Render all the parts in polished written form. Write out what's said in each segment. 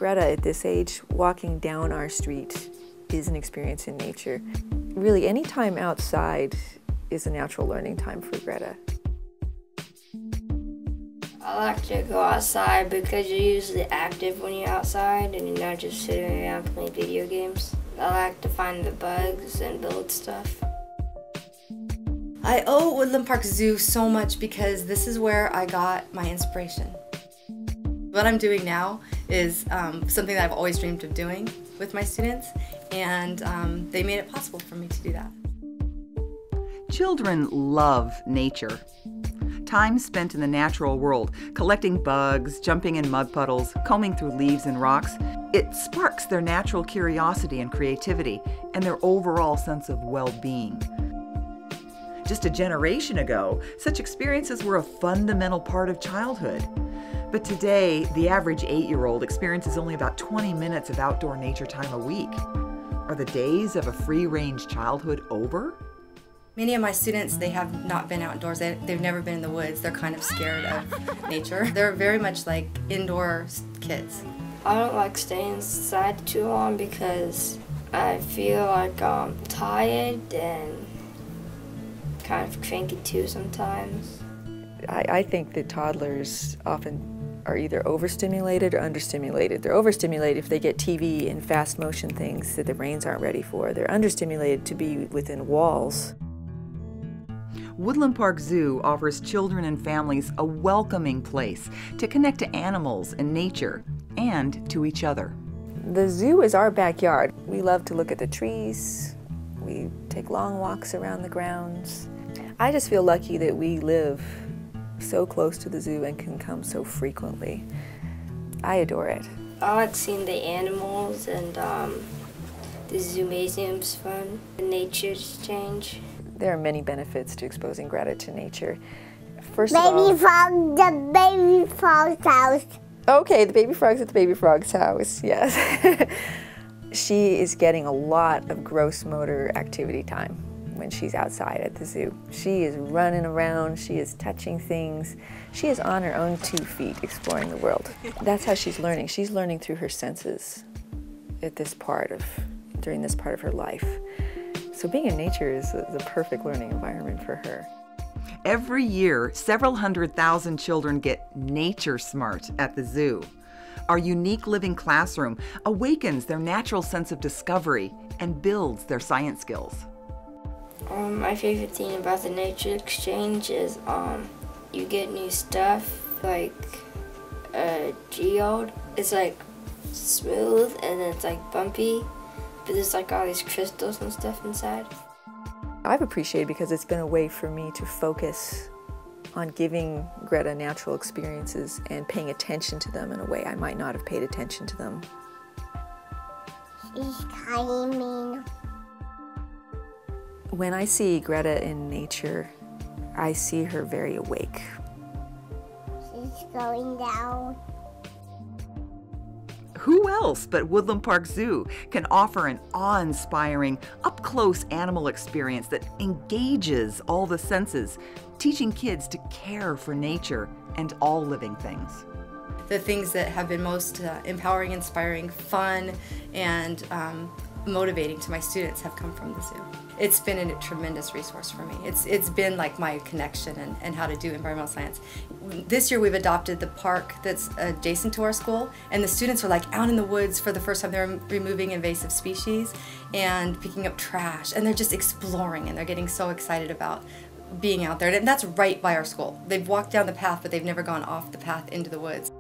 Greta, at this age, walking down our street is an experience in nature. Really, any time outside is a natural learning time for Greta. I like to go outside because you're usually active when you're outside and you're not just sitting around playing video games. I like to find the bugs and build stuff. I owe Woodland Park Zoo so much because this is where I got my inspiration. What I'm doing now is something that I've always dreamed of doing with my students, and they made it possible for me to do that. Children love nature. Time spent in the natural world, collecting bugs, jumping in mud puddles, combing through leaves and rocks, it sparks their natural curiosity and creativity and their overall sense of well-being. Just a generation ago, such experiences were a fundamental part of childhood. But today, the average 8-year-old experiences only about 20 minutes of outdoor nature time a week. Are the days of a free-range childhood over? Many of my students, they have not been outdoors. They've never been in the woods. They're kind of scared of nature. They're very much like indoor kids. I don't like staying inside too long because I feel like I'm tired and kind of cranky too sometimes. I think that toddlers often are either overstimulated or understimulated. They're overstimulated if they get TV and fast motion things that their brains aren't ready for. They're understimulated to be within walls. Woodland Park Zoo offers children and families a welcoming place to connect to animals and nature and to each other. The zoo is our backyard. We love to look at the trees. We take long walks around the grounds. I just feel lucky that we live so close to the zoo and can come so frequently. I adore it. I like seeing the animals, and the zoo museum's fun. The nature's change. There are many benefits to exposing Greta to nature. First Baby frog, the baby frog's house. Okay, the baby frog's at the baby frog's house, yes. She is getting a lot of gross motor activity time when she's outside at the zoo. She is running around, she is touching things. She is on her own 2 feet exploring the world. That's how she's learning. She's learning through her senses during this part of her life. So being in nature is the perfect learning environment for her. Every year, several 100,000 children get nature smart at the zoo. Our unique living classroom awakens their natural sense of discovery and builds their science skills. My favorite thing about the nature exchange is you get new stuff, like a geode. It's like smooth and then it's like bumpy, but there's like all these crystals and stuff inside. I've appreciated because it's been a way for me to focus on giving Greta natural experiences and paying attention to them in a way I might not have paid attention to them. She's kind of mean. When I see Greta in nature, I see her very awake. She's going down. Who else but Woodland Park Zoo can offer an awe-inspiring, up-close animal experience that engages all the senses, teaching kids to care for nature and all living things? The things that have been most empowering, inspiring, fun, and motivating to my students have come from the zoo. It's been a tremendous resource for me. It's been like my connection and how to do environmental science. This year we've adopted the park that's adjacent to our school, and the students are like out in the woods for the first time. They're removing invasive species and picking up trash, and they're just exploring, and they're getting so excited about being out there. And that's right by our school. They've walked down the path, but they've never gone off the path into the woods.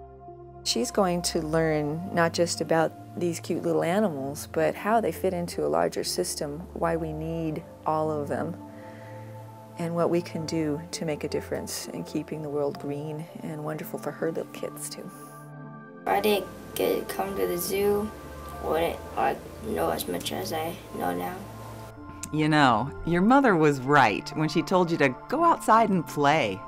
She's going to learn not just about these cute little animals, but how they fit into a larger system, why we need all of them, and what we can do to make a difference in keeping the world green and wonderful for her little kids too. If I didn't get to come to the zoo, I wouldn't know as much as I know now. You know, your mother was right when she told you to go outside and play.